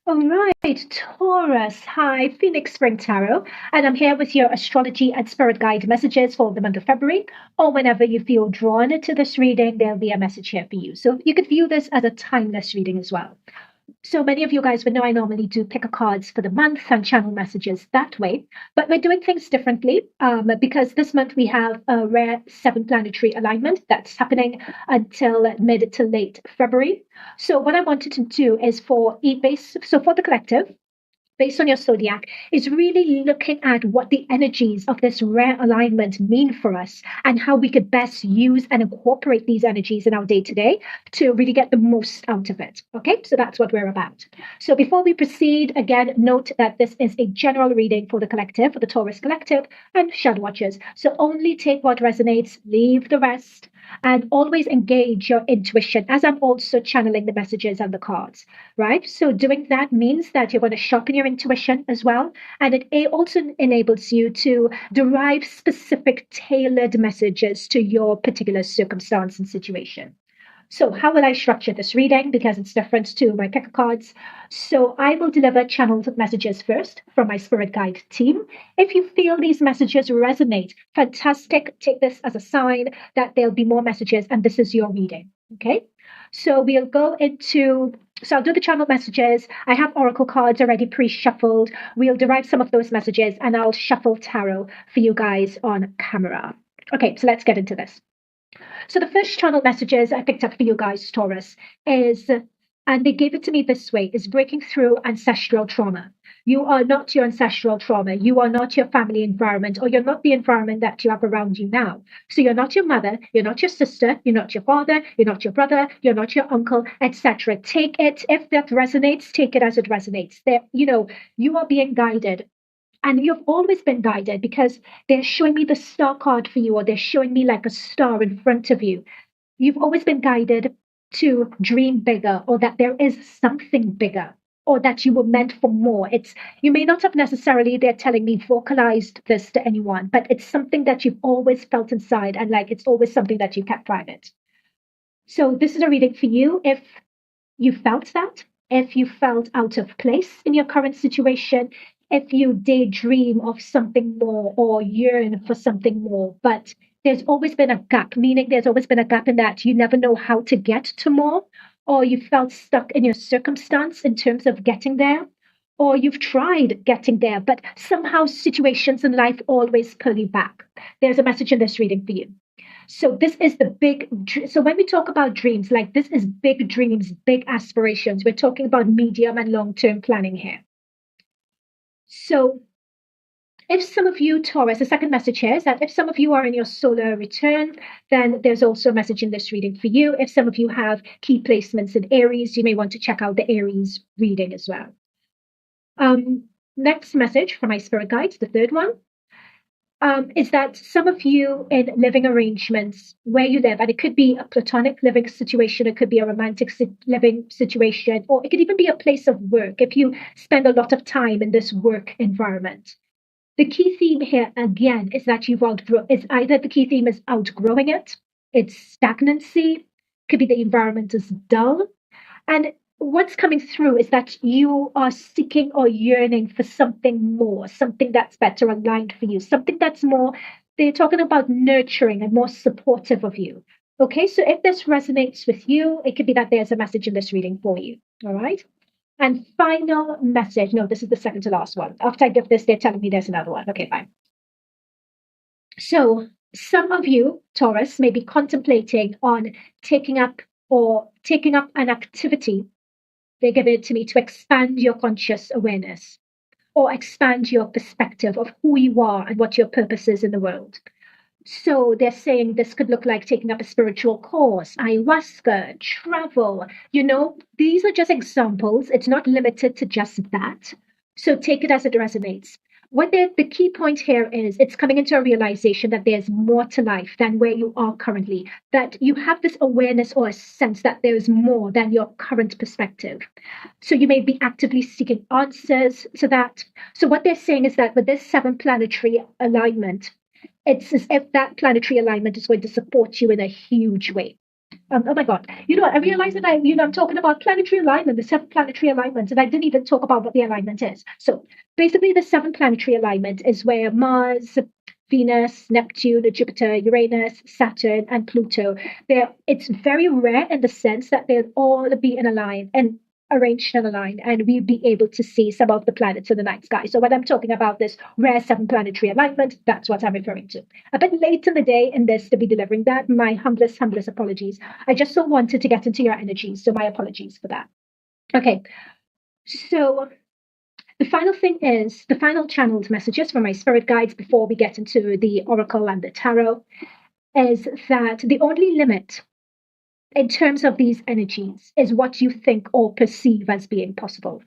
All right, Taurus. Hi, Phoenix Spring Tarot, and I'm here with your astrology and spirit guide messages for the month of February. Or whenever you feel drawn to this reading, there'll be a message here for you. So you could view this as a timeless reading as well. So many of you guys would know I normally do pick a cards for the month and channel messages that way, but we're doing things differently because this month we have a rare seven planetary alignment that's happening until mid to late February. So what I wanted to do is for e-base, so for the collective, based on your zodiac, is really looking at what the energies of this rare alignment mean for us and how we could best use and incorporate these energies in our day to day to really get the most out of it. Okay, so that's what we're about. So before we proceed, again, note that this is a general reading for the collective, for the Taurus collective and shadow watchers. So only take what resonates, leave the rest. And always engage your intuition as I'm also channeling the messages and the cards, right? So doing that means that you're going to sharpen your intuition as well. And it also enables you to derive specific tailored messages to your particular circumstance and situation. So how will I structure this reading? Because it's different to my pick cards. So I will deliver channeled messages first from my spirit guide team. If you feel these messages resonate, fantastic. Take this as a sign that there'll be more messages and this is your reading. Okay. So we'll go into, so I'll do the channel messages. I have oracle cards already pre-shuffled. We'll derive some of those messages and I'll shuffle tarot for you guys on camera. Okay, so let's get into this. So the first channel messages I picked up for you guys, Taurus, is, and they gave it to me this way, is breaking through ancestral trauma. You are not your ancestral trauma. You are not your family environment, or you're not the environment that you have around you now. So you're not your mother, you're not your sister, you're not your father, you're not your brother, you're not your uncle, etc. Take it, if that resonates, take it as it resonates. There, you are being guided and you've always been guided because they're showing me the star card for you, or they're showing me like a star in front of you. You've always been guided to dream bigger, or that there is something bigger, or that you were meant for more. It's, you may not have necessarily, they're telling me, vocalized this to anyone, but it's something that you've always felt inside, and like it's always something that you kept private. So this is a reading for you if you felt that, if you felt out of place in your current situation, if you daydream of something more or yearn for something more, but there's always been a gap, meaning there's always been a gap in that you never know how to get to more, or you felt stuck in your circumstance in terms of getting there, or you've tried getting there, but somehow situations in life always pull you back. There's a message in this reading for you. So this is the big, so when we talk about dreams, like this is big dreams, big aspirations. We're talking about medium and long-term planning here. So if some of you, Taurus, the second message here is that if some of you are in your solar return, then there's also a message in this reading for you. If some of you have key placements in Aries, you may want to check out the Aries reading as well. Next message from my spirit guides, the third one, is that some of you in living arrangements where you live, and it could be a platonic living situation, it could be a romantic living situation, or it could even be a place of work if you spend a lot of time in this work environment. The key theme here, again, is that you've outgrown, it's either the key theme is outgrowing it, it's stagnancy, could be the environment is dull, and what's coming through is that you are seeking or yearning for something more, something that's better aligned for you, something that's more, they're talking about nurturing and more supportive of you. Okay, so if this resonates with you, it could be that there's a message in this reading for you. All right. And final message. No, this is the second to last one. After I give this, they're telling me there's another one. Okay, fine. So some of you, Taurus, may be contemplating on taking up an activity. They give it to me to expand your conscious awareness or expand your perspective of who you are and what your purpose is in the world. So they're saying this could look like taking up a spiritual course, ayahuasca, travel. These are just examples. It's not limited to just that. So take it as it resonates. What the key point here is, it's coming into a realization that there's more to life than where you are currently, that you have this awareness or a sense that there is more than your current perspective. So you may be actively seeking answers to that. So what they're saying is that with this seven planetary alignment, it's as if that planetary alignment is going to support you in a huge way. Oh my God. You know what? I realized that I'm talking about planetary alignment, the seven planetary alignments, and I didn't even talk about what the alignment is. So basically, the seven planetary alignment is where Mars, Venus, Neptune, Jupiter, Uranus, Saturn, and Pluto. It's very rare in the sense that they'll all be in a line and arranged in a line, and we'll be able to see some of the planets in the night sky. So when I'm talking about this rare seven planetary alignment, that's what I'm referring to. A bit late in the day in this to be delivering that. My humblest apologies. I just so wanted to get into your energies, so my apologies for that. Okay, so the final thing is the final channeled messages from my spirit guides before we get into the oracle and the tarot is that the only limit in terms of these energies is what you think or perceive as being possible.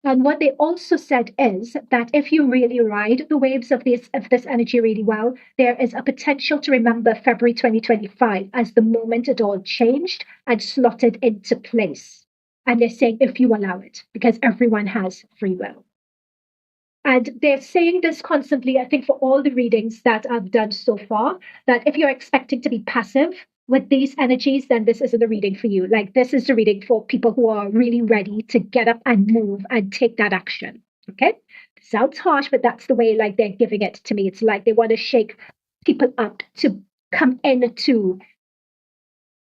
And what they also said is that if you really ride the waves of this energy really well, there is a potential to remember February 2025 as the moment it all changed and slotted into place. And they're saying if you allow it, because everyone has free will. And they're saying this constantly, I think, for all the readings that I've done so far, that if you're expecting to be passive with these energies, then this isn't a reading for you. Like, this is the reading for people who are really ready to get up and move and take that action. Okay? Sounds harsh, but that's the way, like, they're giving it to me. It's like they want to shake people up to come into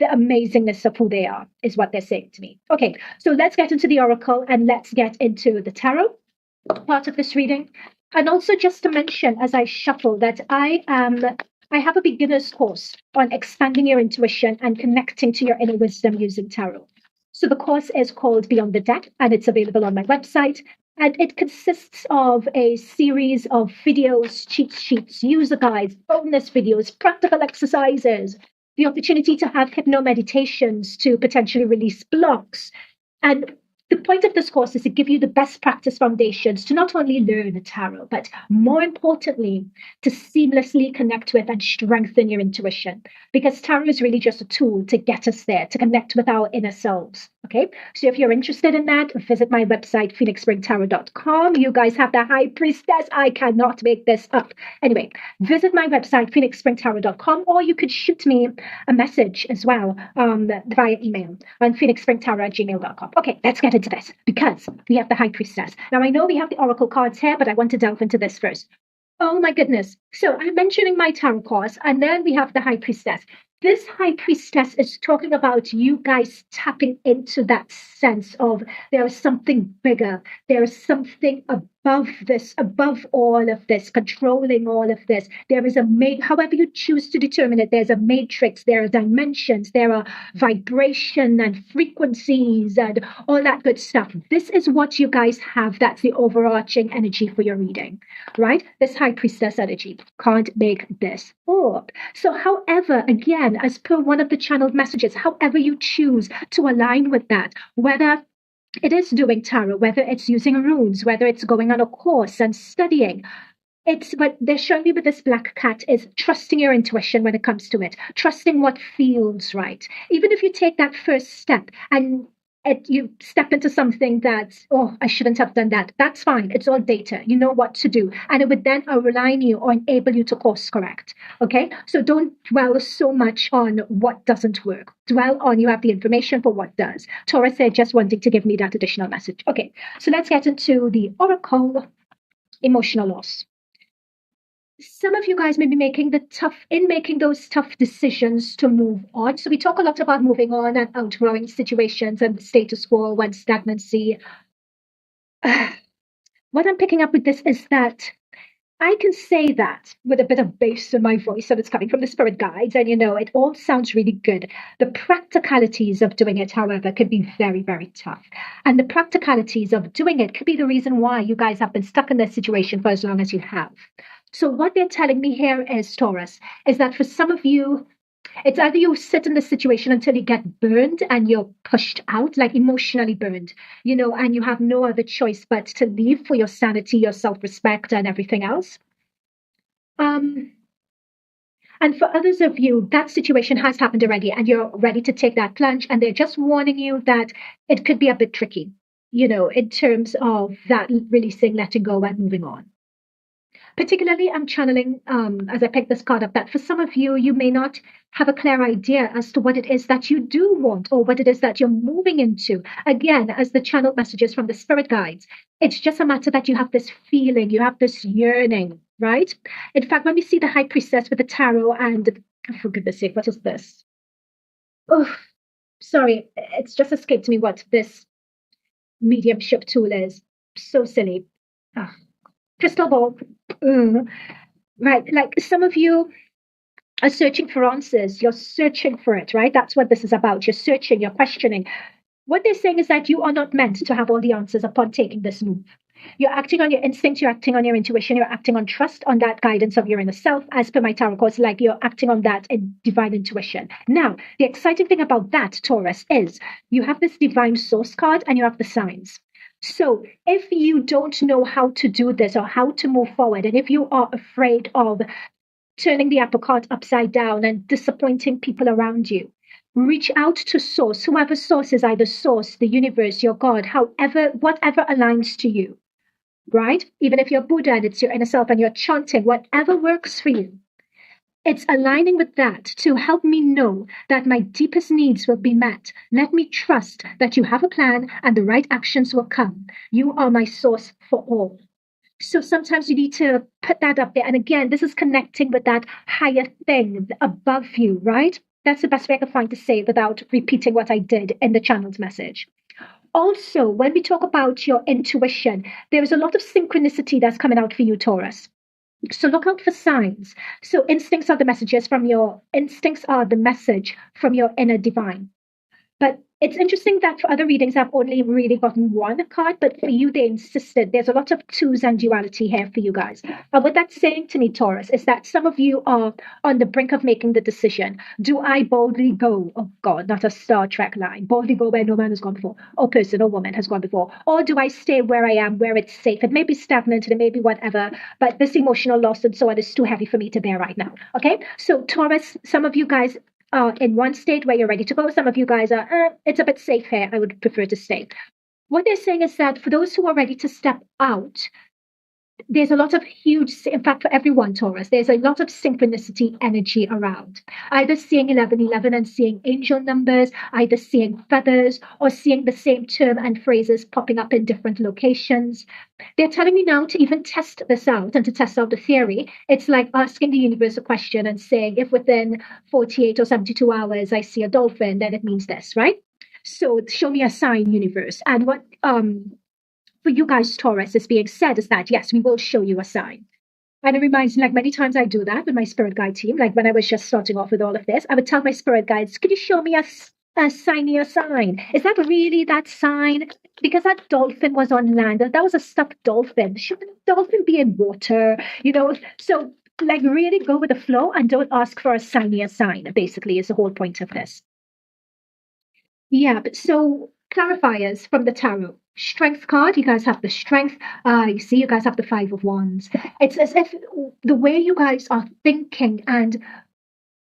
the amazingness of who they are, is what they're saying to me. Okay, so let's get into the oracle and let's get into the tarot part of this reading. And also just to mention as I shuffle that I have a beginner's course on expanding your intuition and connecting to your inner wisdom using tarot. So the course is called Beyond the Deck and it's available on my website. And it consists of a series of videos, cheat sheets, user guides, bonus videos, practical exercises, the opportunity to have hypno meditations to potentially release blocks. And the point of this course is to give you the best practice foundations to not only learn the tarot, but more importantly, to seamlessly connect with and strengthen your intuition. Because tarot is really just a tool to get us there, to connect with our inner selves. Okay, so if you're interested in that, visit my website, phoenixspringtarot.com. You guys have the High Priestess. I cannot make this up. Anyway, visit my website, phoenixspringtarot.com, or you could shoot me a message as well via email on phoenixspringtarot@gmail.com. Okay, let's get into this because we have the High Priestess. Now, I know we have the Oracle cards here, but I want to delve into this first. Oh my goodness. So I'm mentioning my tarot course, and then we have the High Priestess. This High Priestess is talking about you guys tapping into that sense of there is something bigger. There is something above this, above all of this, controlling all of this. There is however you choose to determine it, there's a matrix, there are dimensions, there are vibration and frequencies and all that good stuff. This is what you guys have. That's the overarching energy for your reading, right? This High Priestess energy. Can't make this up. So, however, again, as per one of the channeled messages, however you choose to align with that, whether it is doing tarot, whether it's using runes, whether it's going on a course and studying, it's what they're showing me with this black cat is trusting your intuition when it comes to it, trusting what feels right. Even if you take that first step and you step into something that, oh, I shouldn't have done that. That's fine. It's all data. You know what to do. And it would then align you or enable you to course correct. Okay? So don't dwell so much on what doesn't work. Dwell on you have the information for what does. Taurus said just wanting to give me that additional message. Okay. So let's get into the oracle emotional loss. Some of you guys may be making those tough decisions to move on. So we talk a lot about moving on and outgrowing situations and the status quo and stagnancy. What I'm picking up with this is that I can say that with a bit of bass in my voice, and it's coming from the spirit guides, and it all sounds really good. The practicalities of doing it, however, can be very, very tough. And the practicalities of doing it could be the reason why you guys have been stuck in this situation for as long as you have. So what they're telling me here is, Taurus, is that for some of you, it's either you sit in the situation until you get burned and you're pushed out, like emotionally burned, and you have no other choice but to leave for your sanity, your self-respect, and everything else. And for others of you, that situation has happened already and you're ready to take that plunge, and they're just warning you that it could be a bit tricky, in terms of that releasing, letting go, and moving on. Particularly, I'm channeling as I pick this card up that for some of you, you may not have a clear idea as to what it is that you do want or what it is that you're moving into. Again, as the channel messages from the spirit guides, it's just a matter that you have this feeling, you have this yearning, right? In fact, when we see the high priestess with the tarot and, for goodness sake, what is this? Oh, sorry, it's just escaped me what this mediumship tool is. So silly. Ah, crystal ball. Mm. Right. Like some of you are searching for answers. You're searching for it, right? That's what this is about. You're searching, you're questioning. What they're saying is that you are not meant to have all the answers upon taking this move. You're acting on your instinct, you're acting on your intuition, you're acting on trust, on that guidance of your inner self. As per my tarot cards, like you're acting on that in divine intuition. Now, the exciting thing about that, Taurus, is you have this divine source card and you have the signs. So if you don't know how to do this or how to move forward, and if you are afraid of turning the apple cart upside down and disappointing people around you, reach out to source, whoever source is, either source, the universe, your God, however, whatever aligns to you, right? Even if you're Buddha and it's your inner self and you're chanting, whatever works for you. It's aligning with that to help me know that my deepest needs will be met. Let me trust that you have a plan and the right actions will come. You are my source for all. So sometimes you need to put that up there. And again, this is connecting with that higher thing above you, right? That's the best way I can find to say it without repeating what I did in the channeled message. Also, when we talk about your intuition, there is a lot of synchronicity that's coming out for you, Taurus. So look out for signs. So instincts are the messages from your instincts are the message from your inner divine. But it's interesting that for other readings, I've only really gotten one card, but for you, they insisted. There's a lot of twos and duality here for you guys. And what that's saying to me, Taurus, is that some of you are on the brink of making the decision. Do I boldly go? Oh, God, not a Star Trek line. Boldly go where no man has gone before, or person or woman has gone before. Or do I stay where I am, where it's safe? It may be stagnant and it may be whatever, but this emotional loss and so on is too heavy for me to bear right now. Okay? So, Taurus, some of you guys in one state where you're ready to go. Some of you guys are, it's a bit safe here. I would prefer to stay. What they're saying is that for those who are ready to step out, there's a lot of huge, in fact, for everyone, Taurus, there's a lot of synchronicity energy around. Either seeing 1111 and seeing angel numbers, either seeing feathers, or seeing the same term and phrases popping up in different locations. They're telling me now to even test this out and to test out the theory. It's like asking the universe a question and saying, if within 48 or 72 hours I see a dolphin, then it means this, right? So show me a sign, universe. And what for you guys, Taurus, is being said is that, yes, we will show you a sign. And it reminds me, like many times I do that with my spirit guide team. Like when I was just starting off with all of this, I would tell my spirit guides, could you show me a sign? Is that really that sign? Because that dolphin was on land. That was a stuffed dolphin. Shouldn't a dolphin be in water? You know, so like really go with the flow and don't ask for a sign, basically, is the whole point of this. Yeah, but so clarifiers from the tarot. Strength card, you guys have the strength. You see, you guys have the Five of Wands. It's as if the way you guys are thinking and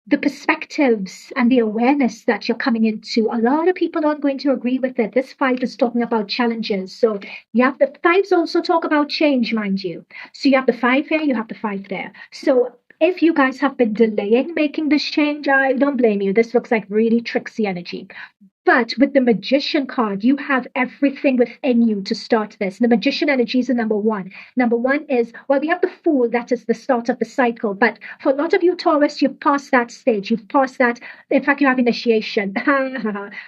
the perspectives and the awareness that you're coming into, a lot of people aren't going to agree with it. This five is talking about challenges. So you have the fives also talk about change, mind you. So you have the five here, you have the five there. So if you guys have been delaying making this change, I don't blame you. This looks like really tricksy energy. But with the magician card, you have everything within you to start this. The magician energy is the number one. Number one is, well, we have the fool, that is the start of the cycle. But for a lot of you, Taurus, you've passed that stage. You've passed that. In fact, you have initiation.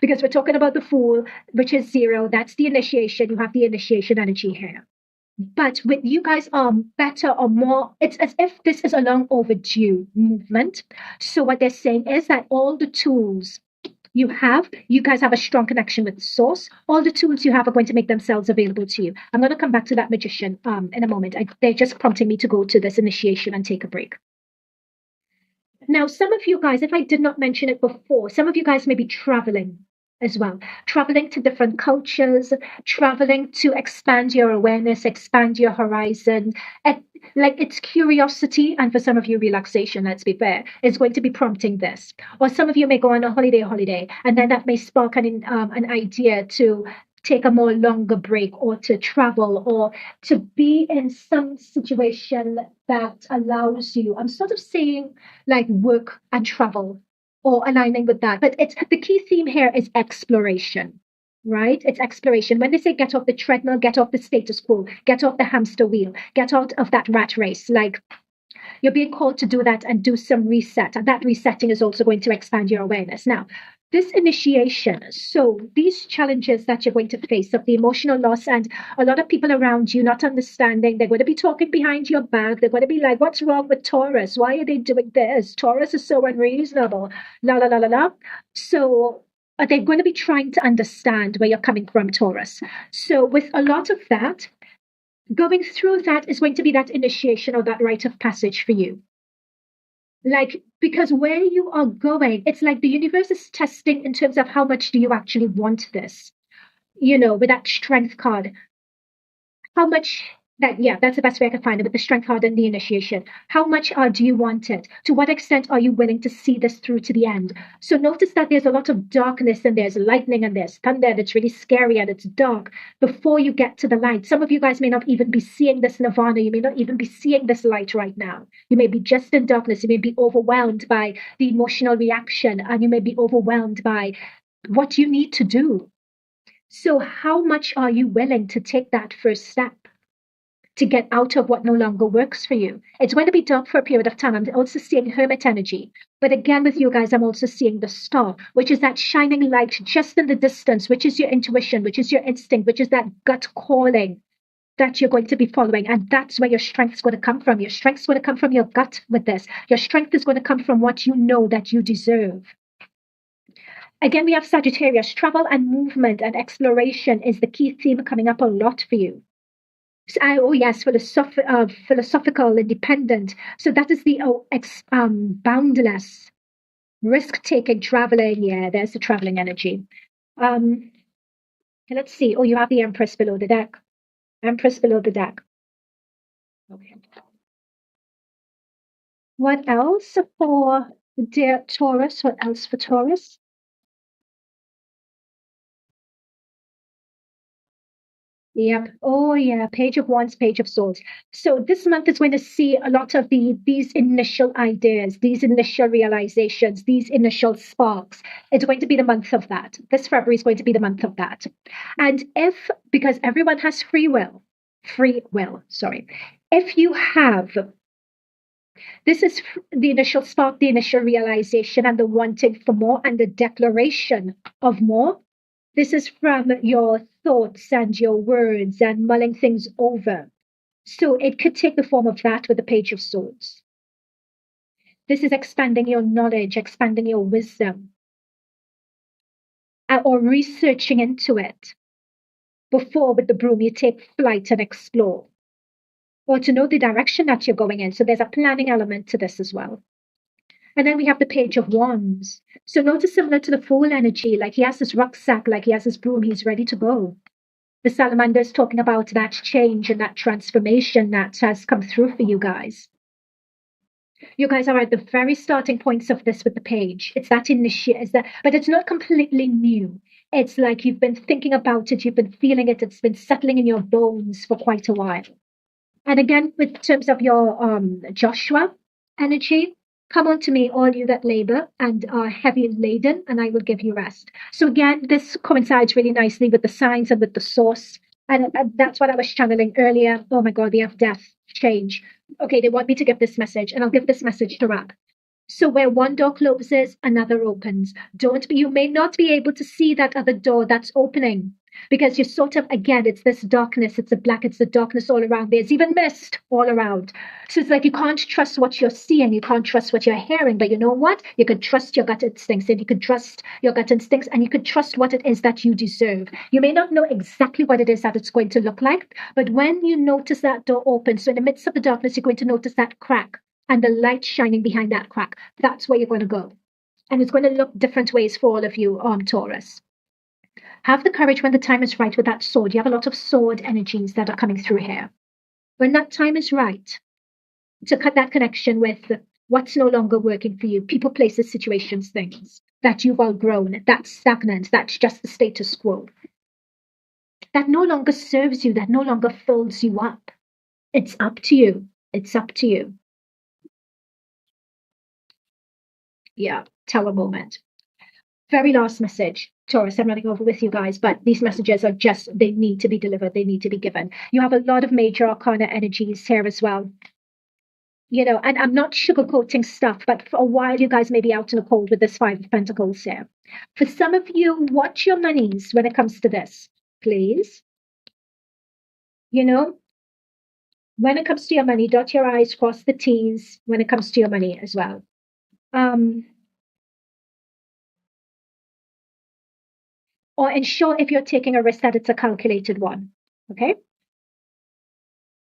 Because we're talking about the fool, which is 0. That's the initiation. You have the initiation energy here. But with you guys are better or more, it's as if this is a long overdue movement. So what they're saying is that all the tools you guys have a strong connection with the source. All the tools you have are going to make themselves available to you. I'm going to come back to that magician in a moment. They're just prompting me to go to this initiation and take a break. Now, some of you guys, if I did not mention it before, some of you guys may be traveling as well, traveling to different cultures, traveling to expand your awareness, expand your horizon. Like it's curiosity, and for some of you, relaxation, let's be fair, is going to be prompting this. Or some of you may go on a holiday, and then that may spark an idea to take a more longer break or to travel or to be in some situation that allows you. I'm sort of saying like work and travel or aligning with that. But it's the key theme here is exploration, right? It's exploration. When they say get off the treadmill, get off the status quo, get off the hamster wheel, get out of that rat race, like you're being called to do that and do some reset. And that resetting is also going to expand your awareness. Now, this initiation, so these challenges that you're going to face of the emotional loss and a lot of people around you not understanding, they're going to be talking behind your back. They're going to be like, what's wrong with Taurus? Why are they doing this? Taurus is so unreasonable. La, la, la, la, la. So they're going to be trying to understand where you're coming from, Taurus. So with a lot of that, going through that is going to be that initiation or that rite of passage for you. Like, because where you are going, it's like the universe is testing in terms of how much do you actually want this, with that strength card. How much that, yeah, that's the best way I can find it with the strength card and the initiation. How much do you want it? To what extent are you willing to see this through to the end? So notice that there's a lot of darkness and there's lightning and there's thunder and it's really scary and it's dark before you get to the light. Some of you guys may not even be seeing this nirvana. You may not even be seeing this light right now. You may be just in darkness. You may be overwhelmed by the emotional reaction and you may be overwhelmed by what you need to do. So how much are you willing to take that first step to get out of what no longer works for you? It's going to be dark for a period of time. I'm also seeing hermit energy. But again, with you guys, I'm also seeing the star, which is that shining light just in the distance, which is your intuition, which is your instinct, which is that gut calling that you're going to be following. And that's where your strength is going to come from. Your strength is going to come from your gut with this. Your strength is going to come from what you know that you deserve. Again, we have Sagittarius. Travel and movement and exploration is the key theme coming up a lot for you. Oh yes, philosophical, independent. So that is the boundless, risk-taking, traveling. Yeah, there's the traveling energy. Let's see. Oh, you have the Empress below the deck. Empress below the deck. Okay. What else for dear Taurus? What else for Taurus? Yep. Oh, yeah. Page of Wands, Page of Swords. So this month is going to see a lot of these initial ideas, these initial realizations, these initial sparks. It's going to be the month of that. This February is going to be the month of that. And because everyone has free will, sorry. If you have, this is the initial spark, the initial realization, and the wanting for more, and the declaration of more. This is from your thoughts and your words and mulling things over. So it could take the form of that with the Page of Swords. This is expanding your knowledge, expanding your wisdom, or researching into it before with the broom you take flight and explore, or to know the direction that you're going in. So there's a planning element to this as well. And then we have the Page of Wands. So notice similar to the Fool energy, like he has this rucksack, like he has this broom, he's ready to go. The salamander is talking about that change and that transformation that has come through for you guys. You guys are at the very starting points of this with the page. It's that but it's not completely new. It's like you've been thinking about it, you've been feeling it, it's been settling in your bones for quite a while. And again, with terms of your Joshua energy, come unto me, all you that labor and are heavy laden, and I will give you rest. So again, this coincides really nicely with the signs and with the source. And that's what I was channeling earlier. Oh my God, we have death, change. Okay, they want me to give this message, and I'll give this message to wrap. So where one door closes, another opens. You may not be able to see that other door that's opening because you're sort of, again, it's this darkness, it's the darkness all around. There's even mist all around. So it's like you can't trust what you're seeing, you can't trust what you're hearing, but you know what? You could trust your gut instincts, and you could trust your gut instincts, and you could trust what it is that you deserve. You may not know exactly what it is that it's going to look like, but when you notice that door open, so in the midst of the darkness, you're going to notice that crack and the light shining behind that crack. That's where you're going to go. And it's going to look different ways for all of you, Taurus. Have the courage when the time is right with that sword. You have a lot of sword energies that are coming through here. When that time is right to cut that connection with what's no longer working for you, people, places, situations, things that you've outgrown, that's stagnant, that's just the status quo. that no longer serves you, that no longer fills you up. It's up to you. It's up to you. Yeah, Tower moment. Very last message. Taurus, I'm running over with you guys, but these messages are just, they need to be delivered. They need to be given. You have a lot of major arcana energies here as well. And I'm not sugarcoating stuff, but for a while, you guys may be out in the cold with this Five of Pentacles here. For some of you, watch your monies when it comes to this, please. When it comes to your money, dot your I's, cross the T's when it comes to your money as well. Or ensure if you're taking a risk that it's a calculated one. Okay?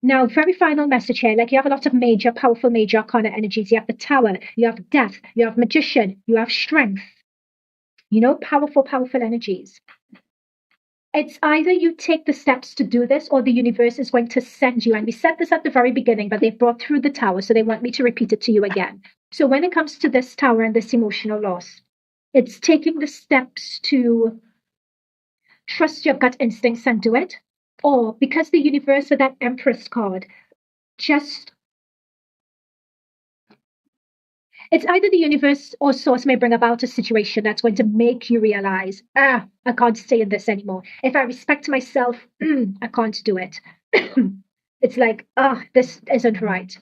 Now, very final message here. Like, you have a lot of major, powerful, major arcana energies. You have the Tower, you have Death, you have Magician, you have Strength. Powerful, powerful energies. It's either you take the steps to do this or the universe is going to send you. And we said this at the very beginning, but they've brought through the Tower, so they want me to repeat it to you again. So when it comes to this Tower and this emotional loss, it's taking the steps to trust your gut instincts and do it. Or because the universe with that Empress card, it's either the universe or source may bring about a situation that's going to make you realize, I can't stay in this anymore. If I respect myself, I can't do it. It's like, this isn't right.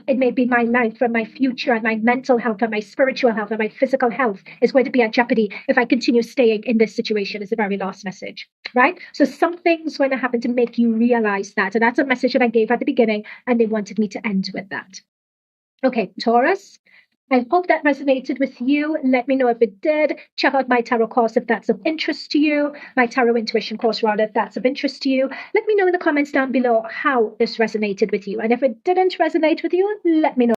It may be my life and my future and my mental health and my spiritual health and my physical health is going to be at jeopardy if I continue staying in this situation, is the very last message, right? So something's going to happen to make you realize that. And that's a message that I gave at the beginning, and they wanted me to end with that. Okay, Taurus, I hope that resonated with you. Let me know if it did. Check out my tarot course if that's of interest to you. My tarot intuition course, rather, if that's of interest to you. Let me know in the comments down below how this resonated with you. And if it didn't resonate with you, let me know.